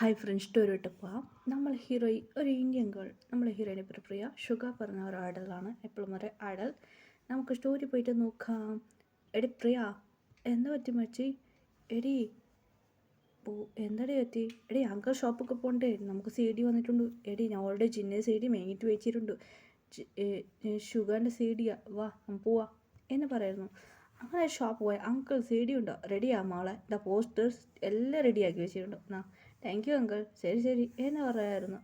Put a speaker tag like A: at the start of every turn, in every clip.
A: Hi friends സ്റ്റോറിയിട്ട് പോവാം. നമ്മൾ ഹീറോയി ഒരു ഇന്ത്യൻ ഗേൾ, നമ്മളെ ഹീറോയിനെ പേര് പ്രിയ. ഷുഗ പറഞ്ഞ ഒരു ഐഡലാണ്, എപ്പോഴും ഒരു ഐഡൽ. നമുക്ക് സ്റ്റോറി പോയിട്ട് നോക്കാം. എടി പ്രിയ, എന്താ പറ്റി മച്ചി? എടി എന്താടി പറ്റി? എടി അങ്കിൾ ഷോപ്പൊക്കെ പോകണ്ടേ? നമുക്ക് സി ഡി വന്നിട്ടുണ്ട്. എടി ഞാൻ ഓൾറെഡി ജിന്നെ സി ഡി മേങ്ങിയിട്ട് വെച്ചിട്ടുണ്ട്. ഷുഗറിൻ്റെ സി ഡിയാ, വാ പോവാ എന്ന് പറയായിരുന്നു. അങ്ങനെ ഷോപ്പ് പോയി. അങ്കിൾ സി ഡി ഉണ്ടോ? റെഡിയാ മോളെ, ദ പോസ്റ്റേഴ്സ് എല്ലാം റെഡിയാക്കി വെച്ചിട്ടുണ്ട്. താങ്ക് യു അങ്കിൾ, ശരി ശരി എന്ന് പറയായിരുന്നു.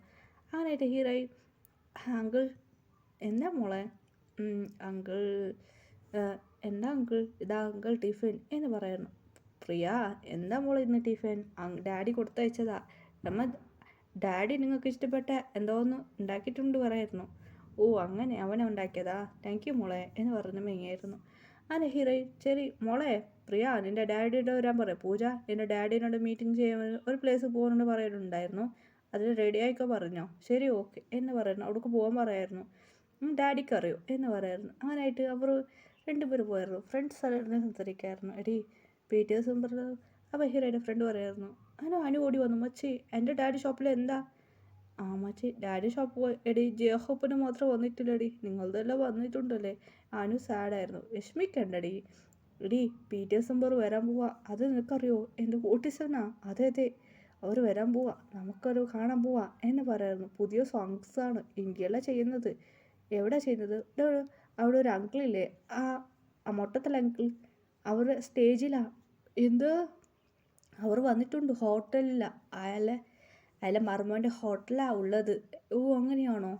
A: അങ്ങനെയായിട്ട് ഹീറോയി, അങ്കിൾ എന്താ മോളെ? അങ്കിൾ എന്താ അങ്കിൾ, ഇതാ അങ്കിൾ ടിഫിൻ എന്ന് പറയായിരുന്നു. പ്രിയ, എന്താ മോളെ ഇന്ന് ടിഫിൻ? ഡാഡി കൊടുത്തയച്ചതാ. നമ്മ ഡാഡി നിങ്ങൾക്ക് ഇഷ്ടപ്പെട്ട എന്തോന്ന് ഉണ്ടാക്കിയിട്ടുണ്ട് പറയായിരുന്നു. ഓ അങ്ങനെ അവനെ ഉണ്ടാക്കിയതാ, താങ്ക് യു മോളെ എന്ന് പറഞ്ഞു മെങ്ങിയായിരുന്നു. അങ്ങനെ ഹീറോയി, ശരി മോളെ പ്രിയ, നിൻ്റെ ഡാഡിയുടെ വരാൻ പറയാം. പൂജ എൻ്റെ ഡാഡിനോട് മീറ്റിംഗ് ചെയ്യാൻ ഒരു പ്ലേസ് പോകുന്നുണ്ട് പറയുന്നുണ്ടായിരുന്നു. അതിൽ റെഡി ആയിക്കോ പറഞ്ഞോ? ശരി ഓക്കെ എന്ന് പറയുന്നു. അവിടേക്ക് പോകാൻ പറയായിരുന്നു. ഡാഡിക്ക് അറിയോ എന്ന് പറയായിരുന്നു. അങ്ങനെയായിട്ട് അവർ രണ്ടുപേർ പോയായിരുന്നു. ഫ്രണ്ട്സ് സ്ഥലത്ത് സംസാരിക്കായിരുന്നു. എടി പീറ്റേഴ്സും പറഞ്ഞു. അപ്പോൾ ഹീറോയുടെ ഫ്രണ്ട് പറയായിരുന്നു. അങ്ങനെ അനു ഓടി വന്നു. മച്ചി എൻ്റെ ഡാഡി ഷോപ്പിൽ എന്താ? മച്ചി ഡാഡി ഷോപ്പ് പോയി. എടി ജേഹോപ്പിന് മാത്രം വന്നിട്ടില്ലടി, നിങ്ങളതെല്ലാം വന്നിട്ടുണ്ടല്ലേ. അനു സാഡായിരുന്നു. വിഷമിക്കണ്ടടി. എടി പീറ്റേഴ്സംബർ വരാൻ പോവാ, അത് നിനക്കറിയോ? എൻ്റെ ഓട്ടിസനാ. അതെ അതെ, അവർ വരാൻ പോവാ, നമുക്കൊരു കാണാൻ പോവാ എന്ന് പറയായിരുന്നു. പുതിയ സോങ്സാണ് ഇന്ത്യയിലാണ് ചെയ്യുന്നത്. എവിടെ ചെയ്യുന്നത്? അവിടെ ഒരു അങ്കിളില്ലേ, ആ മൊട്ടത്തിൽ അങ്കിൾ, അവർ സ്റ്റേജിലാണ്. എന്ത്? അവർ വന്നിട്ടുണ്ട് ഹോട്ടലിലാണ്. അയാളെ മർമ്മൻ്റെ ഹോട്ടലാണ് ഉള്ളത്. ഓ അങ്ങനെയാണോ?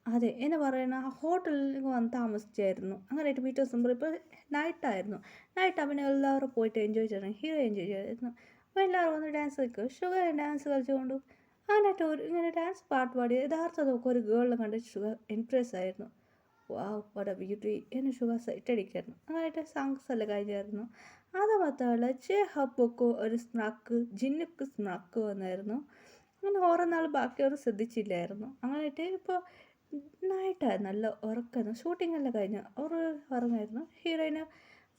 A: അതെ എന്ന് പറയുന്ന ആ ഹോട്ടലിൽ വന്ന് താമസിച്ചായിരുന്നു. അങ്ങനെയായിട്ട് പിറ്റേ ദിവസം ഇപ്പോൾ നൈറ്റായിരുന്നു. നൈറ്റ് അവനെ എല്ലാവരും പോയിട്ട് എൻജോയ് ചെയ്തിരുന്നു. ഹീറോ എൻജോയ് ചെയ്തിരുന്നു. അപ്പോൾ എല്ലാവരും വന്ന് ഡാൻസ് കളിക്കും. ഷുഗർ ഡാൻസ് കളിച്ചുകൊണ്ടു അങ്ങനെയായിട്ട് ഇങ്ങനെ ഡാൻസ് പാട്ട് പാടി യഥാർത്ഥതൊക്കെ ഒരു ഗേളിനെ കണ്ട് ഷുഗർ ഇംപ്രസ് ആയിരുന്നു. വാവ് വാട്ട് എ ബ്യൂട്ടി എന്ന് ഷുഗർ സൈറ്റ് അടിക്കായിരുന്നു. അങ്ങനെയായിട്ട് സോങ്സ് എല്ലാം കഴിഞ്ഞായിരുന്നു. അത് മാത്രമല്ല ഹബ്ബൊക്കെ ഒരു സ്നാക്ക്, ജിന്നുക്ക് സ്നാക്ക് വന്നായിരുന്നു. അങ്ങനെ ഓരോ നാൾ ബാക്കിയവർ ശ്രദ്ധിച്ചില്ലായിരുന്നു. അങ്ങനെയായിട്ട് ഇപ്പോൾ നൈറ്റായിരുന്നു, നല്ല ഉറക്കമായിരുന്നു. ഷൂട്ടിംഗ് എല്ലാം കഴിഞ്ഞു അവർ ഉറങ്ങായിരുന്നു. ഹീറോയിനെ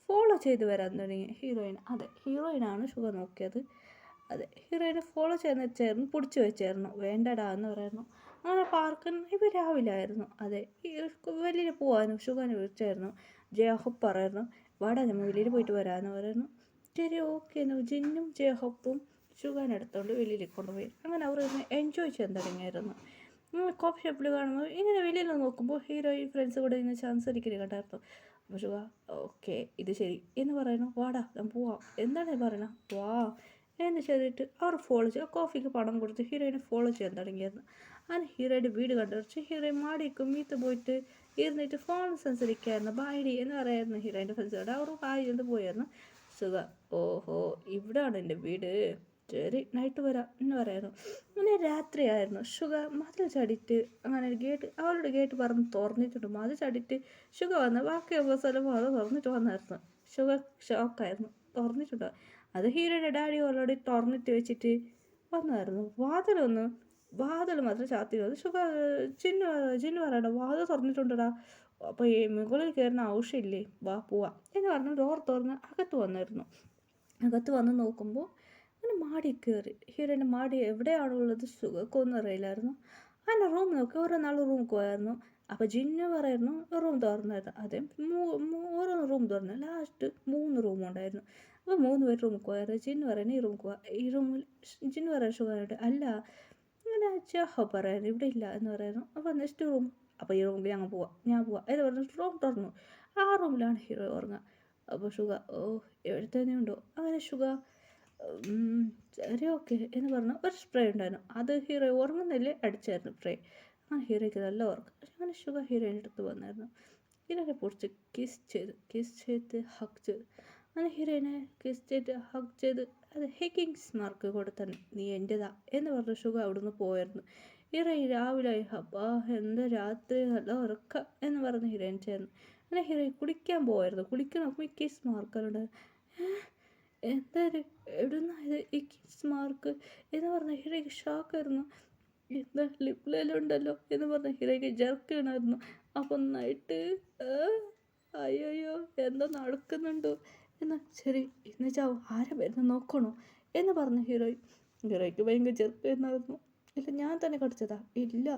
A: ഫോളോ ചെയ്ത് വരാൻ തുടങ്ങി. ഹീറോയിനാണ് ഷുഗർ നോക്കിയത്. അതെ, ഹീറോയിനെ ഫോളോ ചെയ്യുന്ന വെച്ചായിരുന്നു, പിടിച്ചു വെച്ചായിരുന്നു. വേണ്ടടാ എന്ന് പറയായിരുന്നു. അങ്ങനെ പാർക്കിൽ ഇപ്പോൾ രാവിലെ ആയിരുന്നു. അതെ, വെളിയിൽ പോകാനും ഷുഗറിനെ വിളിച്ചായിരുന്നു. ജയഹോപ്പ് പറയായിരുന്നു, വാടാ നമ്മൾ വെളിയിൽ പോയിട്ട് വരാമെന്ന് പറയുന്നു. ശരി ഓക്കെ എന്ന് ജിന്നും ജയഹോപ്പും ഷുഗറിനെ എടുത്തുകൊണ്ട് വെളിയിൽ കൊണ്ടുപോയി. അങ്ങനെ അവർ എൻജോയ് ചെയ്യാൻ തുടങ്ങിയായിരുന്നു. കോഫി ഷോപ്പിൽ കാണുമ്പോൾ ഇങ്ങനെ വെളിയിൽ നോക്കുമ്പോൾ ഹീറോയും ഫ്രണ്ട്സ് കൂടെ ഇന്ന് സംസാരിക്കുന്നത് കണ്ടായിരുന്നു. അപ്പോൾ ഷുഗ ഓക്കെ ഇത് ശരി എന്ന് പറയുന്നു. വാടാ ഞാൻ പോവാം. എന്താണ് പറയണം? വാ എന്ന് ചെയ്തിട്ട് അവർ ഫോളോ ചെയ്യുക. കോഫിക്ക് പണം കൊടുത്ത് ഹീറോയിനെ ഫോളോ ചെയ്യാൻ തുടങ്ങിയായിരുന്നു. അങ്ങനെ ഹീറോയുടെ വീട് കണ്ടുപിടിച്ച് ഹീറോയിൻ മാടിക്കും മീത്ത് പോയിട്ട് ഇരുന്നിട്ട് ഫോൺ സംസാരിക്കായിരുന്നു. ബായ് എന്ന് പറയായിരുന്നു ഹീറോയിൻ്റെ ഫ്രണ്ട്സോട്. അവർ ബായ് എന്ന് പോയായിരുന്നു. സുഖ, ഓഹോ ഇവിടെയാണ് എൻ്റെ വീട്, ശരി നൈറ്റ് വരാം എന്ന് പറയായിരുന്നു. അങ്ങനെ രാത്രിയായിരുന്നു. ഷുഗർ മതിൽ ചടിയിട്ട് അങ്ങനെ അവളുടെ ഗേറ്റ് പറഞ്ഞ് തുറന്നിട്ടുണ്ട്. മതിൽ ചടിയിട്ട് ഷുഗർ വന്ന് ബാക്കി സ്ഥലം അത് തുറന്നിട്ട് വന്നായിരുന്നു. ഷുഗർ ഷോക്കായിരുന്നു. തുറന്നിട്ടുണ്ടോ? അത് ഹീറോയുടെ ഡാഡി ഓൾറെഡി തുറന്നിട്ട് വെച്ചിട്ട് വന്നായിരുന്നു. വാതിൽ മാത്രം ചാത്തി വന്നു. ഷുഗർ ജിന്നു പറയണ്ട, വാതിൽ തുറന്നിട്ടുണ്ടടാ, അപ്പോൾ ഈ മുകളിൽ കയറുന്ന ആവശ്യമില്ലേ, വാ പോവാ എന്ന് പറഞ്ഞ് ഡോർ തുറന്ന് അകത്ത് വന്നായിരുന്നു. അകത്ത് വന്ന് നോക്കുമ്പോൾ അങ്ങനെ മാടി കയറി. ഹീറോയിൻ്റെ മാടി എവിടെയാണുള്ളത് ഷുഗർക്കൊന്നും അറിയില്ലായിരുന്നു. അങ്ങനെ റൂം നോക്കി ഓരോ നാൾ റൂമിൽ പോയായിരുന്നു. അപ്പോൾ ജിന്നു പറയായിരുന്നു റൂം തുറന്നായിരുന്നു. അതേ ഓരോ റൂം തുറന്നു. ലാസ്റ്റ് 3 റൂം ഉണ്ടായിരുന്നു. അപ്പോൾ 3 പേര് റൂമിൽ പോയായിരുന്നു. ജിന്നു പറയുന്നത് ഈ റൂമിൽ പോവാം. ഈ റൂമിൽ ജിന്നു പറയാൻ ഷുഗറായിട്ട് അല്ല അങ്ങനെ ചഹോ പറയായിരുന്നു ഇവിടെ ഇല്ല എന്ന് പറയായിരുന്നു. അപ്പോൾ നെക്സ്റ്റ് റൂം, അപ്പോൾ ഈ റൂമിൽ ഞാൻ പോവാം എന്ന് പറഞ്ഞിട്ട് റൂം തുറന്നു. ആ റൂമിലാണ് ഹീറോ ഉറങ്ങുക. അപ്പോൾ ഷുഗർ എവിടെ തന്നെ ഉണ്ടോ? അങ്ങനെ ഷുഗർ ശരി ഓക്കെ എന്ന് പറഞ്ഞു. ഒരു സ്പ്രേ ഉണ്ടായിരുന്നു, അത് ഹീറോ ഉറങ്ങുന്നില്ലേ അടിച്ചായിരുന്നു സ്പ്രേ. അങ്ങനെ ഹീറോയ്ക്ക് നല്ല ഉറക്കം. അങ്ങനെ ഷുഗർ ഹീറോയിൻ്റെ അടുത്ത് വന്നായിരുന്നു. ഹീറോയിനെ പൊടിച്ച് കിസ് ചെയ്ത് ഹഗ് ചെയ്ത് അങ്ങനെ ഹീറോയിനെ കിസ് ചെയ്ത് ഹഗ് ചെയ്ത് അത് ഹെക്കിങ്സ് മാർക്ക് കൊടുത്താൽ നീ എൻ്റെതാ എന്ന് പറഞ്ഞ ഷുഗർ അവിടുന്ന് പോയായിരുന്നു. ഹീറോയിൻ രാവിലെ അപ്പാ എന്താ രാത്രി നല്ല ഉറക്കം എന്ന് പറഞ്ഞ് ഹീറോയിൻ ചേർന്നു. അങ്ങനെ ഹീറോയിൻ കുളിക്കാൻ പോയായിരുന്നു. കുളിക്കാൻ നോക്കുമ്പോൾ കിസ് മാർക്കറുണ്ട്. എന്തായാലും എവിടുന്നായത് ഈ കിസ് മാർക്ക് എന്ന് പറഞ്ഞ ഹീറോയ്ക്ക് ഷോക്കായിരുന്നു. എന്താ ലിപ്ലേലുണ്ടല്ലോ എന്ന് പറഞ്ഞ ഹീറോയ്ക്ക് ജർക്ക് വീണായിരുന്നു. അപ്പം നന്നായിട്ട് അയ്യോ എന്താ നടക്കുന്നുണ്ടോ എന്ന്. ശരി ഇന്ന് ചാവും, ആരെ വരുന്ന നോക്കണോ എന്ന് പറഞ്ഞ ഹീറോയിൻ ഹീറോയ്ക്ക് ഭയങ്കര ചെറുപ്പമായിരുന്നു. ഇല്ല ഞാൻ തന്നെ കടിച്ചതാ, ഇല്ല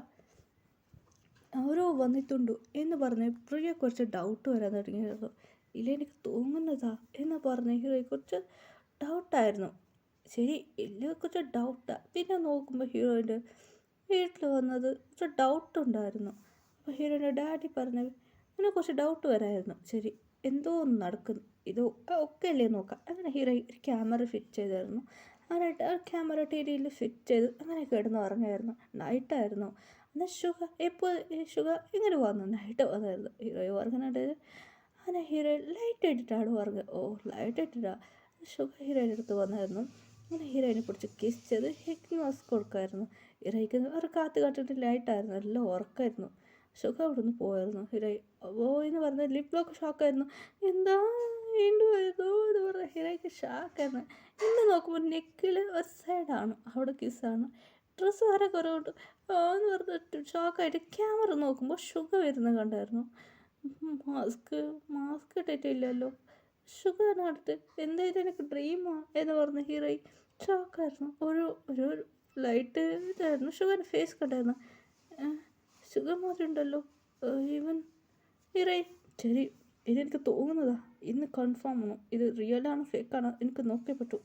A: ആരോ വന്നിട്ടുണ്ടോ എന്ന് പറഞ്ഞ് പ്രിയ കുറച്ച് ഡൗട്ട് വരാൻ തുടങ്ങിയായിരുന്നു. ഇല്ല എനിക്ക് തോന്നുന്നതാ എന്ന് പറഞ്ഞ് ഹീറോയെ കുറച്ച് ഡൗട്ടായിരുന്നു. ശരി ഇല്ല കുറച്ച് ഡൗട്ടാണ്. പിന്നെ നോക്കുമ്പോൾ ഹീറോയിൻ്റെ വീട്ടിൽ വന്നത് കുറച്ച് ഡൗട്ട് ഉണ്ടായിരുന്നു. അപ്പോൾ ഹീറോയിൻ്റെ ഡാഡി പറഞ്ഞു അങ്ങനെ കുറച്ച് ഡൗട്ട് വരായിരുന്നു. ശരി എന്തോ ഒന്ന് നടക്കുന്നു, ഇത് ഒക്കെ അല്ലേ നോക്കാം. അങ്ങനെ ഹീറോ ഒരു ക്യാമറ ഫിറ്റ് ചെയ്തായിരുന്നു. അങ്ങനെ ക്യാമറ ടി വിയിൽ ഫിറ്റ് ചെയ്ത് അങ്ങനെ കിടന്ന് ഉറങ്ങായിരുന്നു. നൈറ്റായിരുന്നു. എന്നാൽ എപ്പോൾ ഇങ്ങനെ വന്നു നൈറ്റ് വന്നായിരുന്നു ഹീറോയെ ഉറങ്ങുന്നുണ്ട്. അങ്ങനെ ഹീറോ ലൈറ്റ് ഇട്ടിട്ടാണ് ഉറങ്ങുക. ലൈറ്റ് ഇട്ടിട്ടാ ഹീറോയിൻ്റെ അടുത്ത് വന്നായിരുന്നു. അങ്ങനെ ഹീറോയിനെ പിടിച്ച് കിസ് ചെയ്ത് ഹിപ്നോസ് കൊടുക്കുമായിരുന്നു. ഹീറോയ്ക്ക് ഒരു കാത്തിട്ട് ലൈറ്റായിരുന്നു, എല്ലാം ഉറക്കമായിരുന്നു. അവിടെ നിന്ന് പോയായിരുന്നു. ഹീറോയി എന്ന് പറഞ്ഞ ലിപ് ലോക്ക് ഷോക്കായിരുന്നു. എന്താ വീണ്ടും വരുന്നു എന്ന് പറഞ്ഞ ഹീറോയ്ക്ക് ഷോക്കായിരുന്നു. ഇന്ന് നോക്കുമ്പോൾ നെക്കിൽ ഒരു സൈഡാണ് അവിടെ കിസ്സാണ്. ഡ്രസ്സ് വരെ കുറവുണ്ട് എന്ന് പറഞ്ഞിട്ട് ഷോക്കായിട്ട് ക്യാമറ നോക്കുമ്പോൾ വരുന്നത് കണ്ടായിരുന്നു. മാസ്ക് ഇട്ടിട്ടില്ലല്ലോ. അടുത്ത് എന്തായാലും എനിക്ക് ഡ്രീമാ എന്ന് പറഞ്ഞ ഹീറോയി ഷോക്കായിരുന്നു. ഒരു ഒരു ലൈറ്റ് ഇതായിരുന്നു. ഫേസ് കണ്ടായിരുന്നു. മാത്രം ഉണ്ടല്ലോ ഈവൻ ഹീറോയി. ശരി ഇതെനിക്ക് തോന്നുന്നതാ, ഇന്ന് കൺഫേം ആണോ ഇത് റിയലാണോ ഫേക്കാണോ എനിക്ക് നോക്കിയേ പറ്റൂ.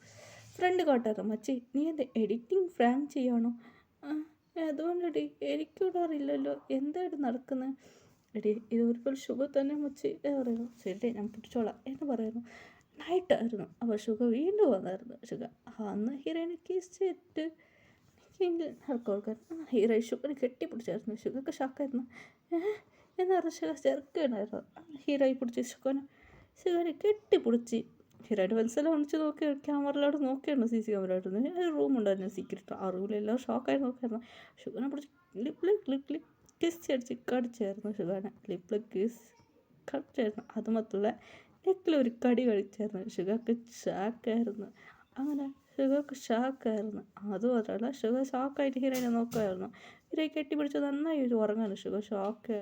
A: ഫ്രണ്ട് കാട്ടായിരുന്നു. മച്ചി നീ എൻ്റെ എഡിറ്റിംഗ് ഫ്രാങ്ക് ചെയ്യാണോ? അതുകൊണ്ടടി എനിക്കിവിടെ അറിയില്ലല്ലോ എന്തായിട്ട് നടക്കുന്നത്. എടി ഇത് ഒരുപോലെ തന്നെ മച്ചി പറയുന്നു. ശരി ഞാൻ പിടിച്ചോളാം എന്ന് പറയുന്നു. നൈറ്റായിരുന്നു. അപ്പോൾ വീണ്ടും വന്നായിരുന്നു. അന്ന് ഹീറോയിനെ കിസ് ചെയ്തിട്ട് കൊടുക്കാൻ ഹീറോ ഷുഗറിനെ കെട്ടിപ്പിടിച്ചായിരുന്നു. ഷുഗർക്ക് ഷോക്കായിരുന്നു. എന്ന് പറഞ്ഞ ചെറുക്കനായിരുന്നു. ഹീറോയെ പിടിച്ച് ഷുഗറിനെ കെട്ടിപ്പിടിച്ച് ഹീറോയുടെ മനസ്സിലെല്ലാം ഒണിച്ച് നോക്കി ക്യാമറയിലോട്ട് നോക്കിയായിരുന്നു. CC ക്യാമറയായിട്ടൊന്ന് ഒരു റൂമുണ്ടായിരുന്നു സീക്രട്ട്. ആ റൂമിലെല്ലാം ഷോക്കായി നോക്കിയായിരുന്നു. ഷുഗറിനെ പിടിച്ച് ലിപ്പിൽ കിസ് അടിച്ച് കടിച്ചായിരുന്നു. ലിപ്പിൽ കിസ് കടിച്ചായിരുന്നു. അതുമാത്രമല്ല നെക്കിലൊരു കടി കഴിച്ചായിരുന്നു. ഷുഗർക്ക് ഷാക്കായിരുന്നു. അങ്ങനെ ഷാക്കായിരുന്നു. അതുമാത്രമല്ല ഷാക്കായിട്ട് ഹീറോയിനെ നോക്കുമായിരുന്നു. ഹീറോയെ കെട്ടിപ്പിടിച്ച് നന്നായി ഉറങ്ങാണ്. ഷാക്ക്